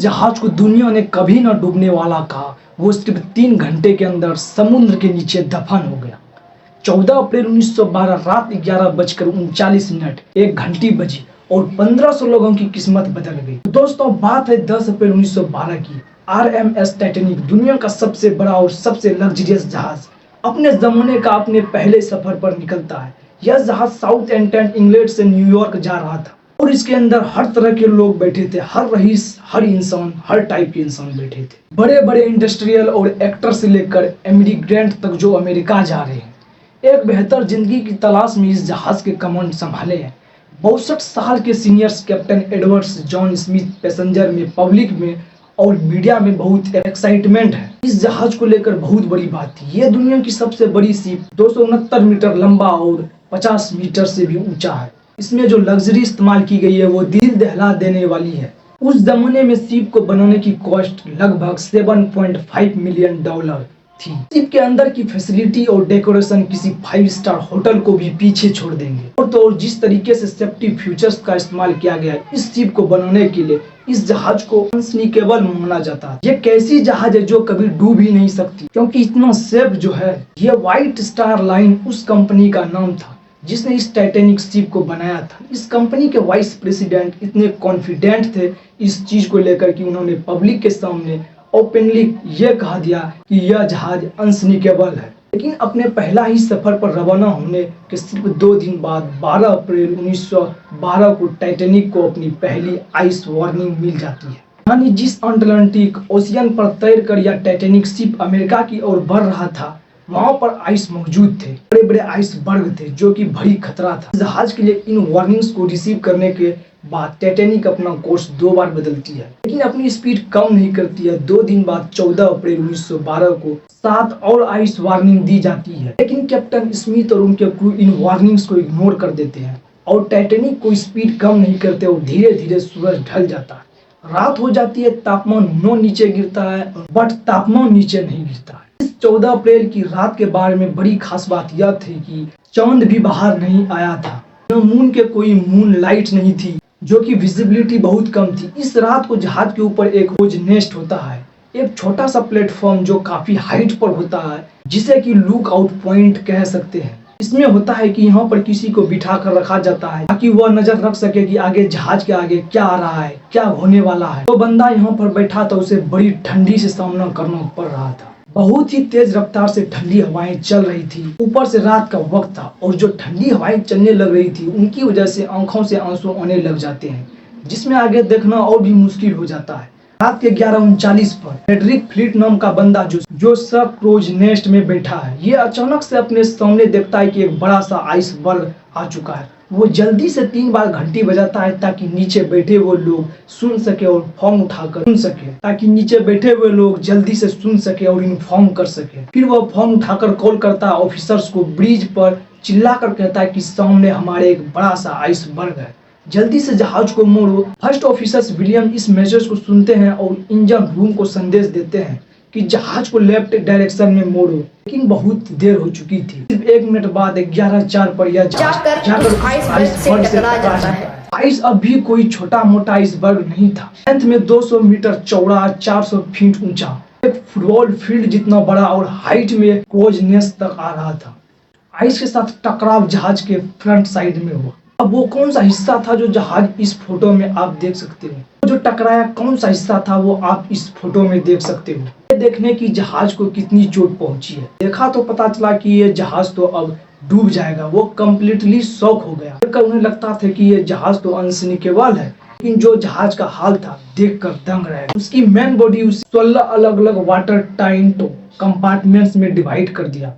जहाज को दुनिया ने कभी न डूबने वाला कहा, वो सिर्फ 3 घंटे के अंदर समुद्र के नीचे दफन हो गया। 14 अप्रैल 1912 रात 11:39 एक घंटी बजी और 1500 लोगों की किस्मत बदल गई। तो दोस्तों बात है 10 अप्रैल 1912 की। RMS टाइटैनिक दुनिया का सबसे बड़ा और सबसे लग्जरियस जहाज अपने जमाने का अपने पहले सफर पर निकलता है। यह जहाज साउथ एंटन इंग्लैंड से न्यूयॉर्क जा रहा था और इसके अंदर हर तरह के लोग बैठे थे, हर रईस, हर इंसान, हर टाइप के इंसान बैठे थे। बड़े बड़े इंडस्ट्रियल और एक्टर से लेकर इमिग्रेंट तक जो अमेरिका जा रहे हैं, एक बेहतर जिंदगी की तलाश में इस जहाज के कमांड संभाले हैं 62 साल के seniors captain Edwards John Smith. Passenger में, पब्लिक में और मीडिया में बहुत एक्साइटमेंट है। इस जहाज को लेकर बहुत बड़ी बात थी। ये दुनिया की सबसे बड़ी शिप 269 मीटर लंबा और 50 मीटर से भी ऊंचा है। इसमें जो लग्जरी इस्तेमाल की गई है वो दिल दहला देने वाली है। उस जमाने में शिप को बनाने की कॉस्ट लगभग $7.5 मिलियन थी। शिप के अंदर की फैसिलिटी और डेकोरेशन किसी 5 स्टार होटल को भी पीछे छोड़ देंगे। और तो और जिस तरीके से सेफ्टी फीचर्स का इस्तेमाल किया गया इस शिप को बनाने के लिए, इस जहाज को अनसिंकेबल माना जाता है। ये कैसी जहाज है जो कभी डूब ही नहीं सकती, क्योंकि इतना सेफ जो है। ये व्हाइट स्टार लाइन उस कंपनी का नाम था जिसने इस टाइटैनिक शिप को बनाया था। इस कंपनी के वाइस प्रेसिडेंट इतने कॉन्फिडेंट थे इस चीज को लेकर कि उन्होंने पब्लिक के सामने ओपनली ये कहा दिया कि यह जहाज अनसिंकेबल है। लेकिन अपने पहला ही सफर पर रवाना होने के सिर्फ 2 दिन बाद 12 अप्रैल 1912 को टाइटैनिक को अपनी पहली आइस वार्निंग मिल जाती है। यानी जिस अटलांटिक ओशियन पर तैरकर यह टाइटैनिक शिप अमेरिका की ओर बढ़ रहा था, वहां पर आइस मौजूद थे, बड़े बड़े आइसबर्ग थे जो कि भारी खतरा था। जहाज के लिए इन वार्निंग्स को रिसीव करने के बाद टाइटैनिक अपना कोर्स 2 बार बदलती है, लेकिन अपनी स्पीड कम नहीं करती है। 2 दिन बाद 14 अप्रैल 1912 को 7 और आइस वार्निंग दी जाती है, लेकिन कैप्टन स्मिथ और उनके क्रू इन वार्निंग्स को इग्नोर कर देते हैं और टाइटैनिक को स्पीड कम नहीं करते और धीरे धीरे सूरज ढल जाता है। रात हो जाती है, तापमान 9 नीचे गिरता है, बट तापमान नीचे नहीं गिरता है। इस 14 अप्रैल की रात के बारे में बड़ी खास बात यह थी कि चांद भी बाहर नहीं आया था। मून के कोई मून लाइट नहीं थी, जो कि विजिबिलिटी बहुत कम थी। इस रात को जहाज के ऊपर एक रोज नेस्ट होता है, एक छोटा सा प्लेटफॉर्म जो काफी हाइट पर होता है, जिसे कि लुक आउट पॉइंट कह सकते हैं। इसमें होता है कि यहाँ पर किसी को बिठा कर रखा जाता है ताकि वह नजर रख सके कि आगे जहाज के आगे क्या आ रहा है, क्या होने वाला है। तो बंदा यहाँ पर बैठा था, उसे बड़ी ठंडी से सामना करना पड़ रहा था। बहुत ही तेज रफ्तार से ठंडी हवाएं चल रही थी। ऊपर से रात का वक्त था और जो ठंडी हवाएं चलने लग रही थी उनकी वजह से आंखों से आंसू आने लग जाते हैं, जिसमें आगे देखना और भी मुश्किल हो जाता है। रात के 11:39 पर फ्रेडरिक फ्लीट नाम का बंदा जो सब क्रूज नेस्ट में बैठा है, ये अचानक से अपने सामने देखता है कि एक बड़ा सा आइसबर्ग आ चुका है। वो जल्दी से 3 बार घंटी बजाता है ताकि नीचे बैठे हुए लोग सुन सके और फॉर्म उठाकर सुन सके, ताकि नीचे बैठे हुए लोग जल्दी से सुन सके और इन्फॉर्म कर सके। फिर वो फॉर्म उठाकर कॉल करता है ऑफिसर्स को, ब्रिज पर चिल्लाकर कहता है कि सामने हमारे एक बड़ा सा आइसबर्ग है, जल्दी से जहाज को मोड़ो। फर्स्ट ऑफिसर्स विलियम इस मैसेज को सुनते हैं और इंजन रूम को संदेश देते हैं कि जहाज को लेफ्ट डायरेक्शन में मोड़ो, लेकिन बहुत देर हो चुकी थी। सिर्फ 1 मिनट बाद 11:04 पर यह जहाज आइसबर्ग से टकरा जाता है। आइस अब भी कोई छोटा मोटा आइसबर्ग नहीं था। लेंथ में 200 मीटर चौड़ा, 400 फीट ऊंचा, एक फुटबॉल फील्ड जितना बड़ा और हाइट में क्रूज नेस्ट तक आ रहा था। आइस के साथ टकराव जहाज के फ्रंट साइड में हुआ। अब वो कौन सा हिस्सा था जो जहाज इस फोटो में आप देख सकते हो। जो टकराया कौन सा हिस्सा था वो आप इस फोटो में देख सकते हो। ये देखने की जहाज को कितनी चोट पहुंची है। देखा तो पता चला कि ये जहाज तो अब डूब जाएगा। वो कम्प्लीटली शॉक हो गया। देखकर उन्हें लगता था कि ये जहाज तो अनसिंकेबल है, लेकिन जो जहाज का हाल था देखकर दंग रह गए। उसकी मेन बॉडी 16 अलग अलग वाटर टाइट कंपार्टमेंट्स में डिवाइड कर दिया।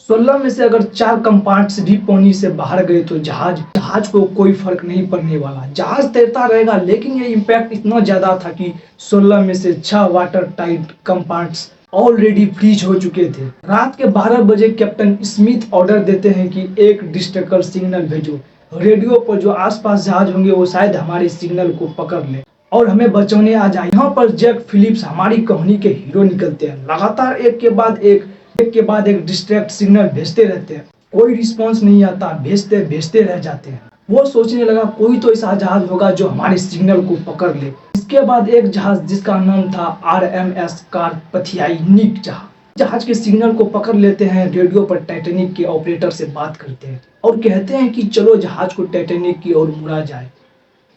16 में से अगर 4 कंपार्ट्स भी पानी से बाहर गए तो जहाज को कोई फर्क नहीं पड़ने वाला। जहाज तैरता रहेगा, लेकिन ये इम्पैक्ट इतना ज्यादा था कि 16 में से 6 वाटर टाइट कंपार्ट्स ऑलरेडी फ्रीज हो चुके थे। रात के 12 बजे कैप्टन स्मिथ ऑर्डर देते हैं कि एक डिस्ट्रेकर सिग्नल भेजो। रेडियो पर जो आसपास जहाज होंगे वो शायद हमारे सिग्नल को पकड़ ले और हमें बचाने आ जाए। यहाँ पर जैक फिलिप्स हमारी कहानी के हीरो निकलते हैं। लगातार एक के बाद एक डिस्ट्रैक्ट सिग्नल भेजते रहते हैं, कोई रिस्पांस नहीं आता, भेजते रह जाते हैं। वो सोचने लगा कोई तो ऐसा जहाज होगा जो हमारे सिग्नल को पकड़ ले। इसके बाद एक जहाज जिसका नाम था RMS कार्पथियानिक जहाज के सिग्नल को पकड़ लेते हैं। रेडियो पर टाइटैनिक के ऑपरेटर से बात करते हैं और कहते हैं कि चलो जहाज को टाइटैनिक की ओर मुड़ा जाए,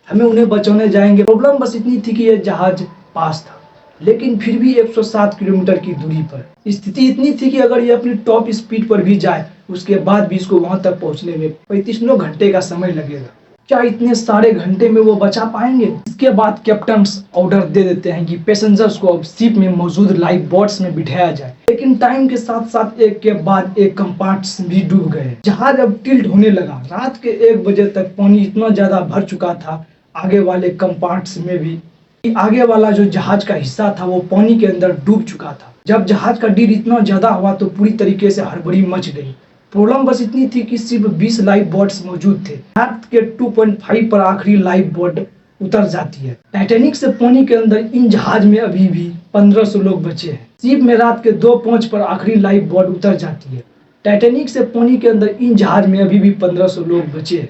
हमें उन्हें बचाने जाएंगे। प्रॉब्लम बस इतनी थी कि यह जहाज पास था, लेकिन फिर भी 107 किलोमीटर की दूरी पर। स्थिति इतनी थी कि अगर ये अपनी टॉप स्पीड पर भी जाए, उसके बाद भी इसको वहां तक पहुंचने में 35 घंटे का समय लगेगा। क्या इतने सारे घंटे में वो बचा पाएंगे? इसके बाद कैप्टन ऑर्डर दे देते हैं कि पैसेंजर्स को अब शिप में मौजूद लाइफ बोट्स में बिठाया जाए। लेकिन टाइम के साथ साथ एक के बाद एक कंपार्ट्स भी डूब गए। जहाज अब टिल्ट होने लगा। रात के 1 बजे तक पानी इतना ज्यादा भर चुका था आगे वाले कंपार्ट्स में भी, आगे वाला जो जहाज का हिस्सा था वो पानी के अंदर डूब चुका था। जब जहाज का डील इतना ज्यादा हुआ तो पूरी तरीके से हड़बड़ी मच गई। प्रॉब्लम बस इतनी थी कि सिर्फ 20 लाइफ बोट्स मौजूद थे। रात के 2.5 पर आखिरी लाइफ बोट उतर जाती है। टाइटैनिक से पानी के अंदर इन जहाज में अभी भी 1500 लोग बचे हैं। शिप में रात के 2:05 पर आखिरी लाइफ बोट उतर जाती है। टाइटैनिक से पानी के अंदर इन जहाज में अभी भी 1500 लोग बचे हैं।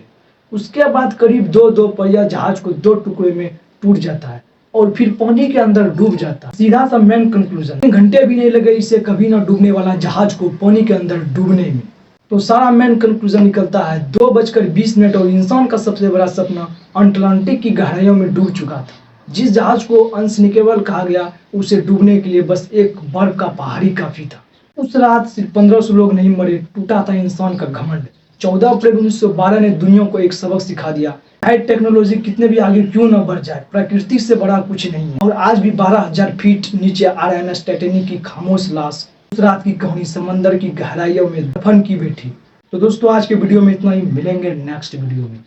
उसके बाद करीब 2 पहिया जहाज को 2 टुकड़े में टूट जाता है और फिर पानी के अंदर डूब जाता है। सीधा सा मेन कंक्लूजन, घंटे भी नहीं लगे इसे कभी ना डूबने वाला जहाज को पानी के अंदर डूबने में। तो सारा मेन कंक्लूजन निकलता है 2:20 और इंसान का सबसे बड़ा सपना अटलांटिक की गहराइयों में डूब चुका था। जिस जहाज को अनसिंकेबल कहा गया, उसे डूबने के लिए बस एक बर्फ का पहाड़ी काफी था। उस रात सिर्फ 1500 लोग नहीं मरे, टूटा था इंसान का घमंड। 14 अप्रैल 1912 ने दुनिया को एक सबक सिखा दिया, चाहे टेक्नोलॉजी कितने भी आगे क्यों न बढ़ जाए, प्रकृति से बड़ा कुछ नहीं है। और आज भी 12,000 फीट नीचे RMS टाइटैनिक की खामोश लाश उस रात की कहानी समंदर की गहराइयों में दफन की बैठी। तो दोस्तों आज के वीडियो में इतना ही, मिलेंगे नेक्स्ट वीडियो में।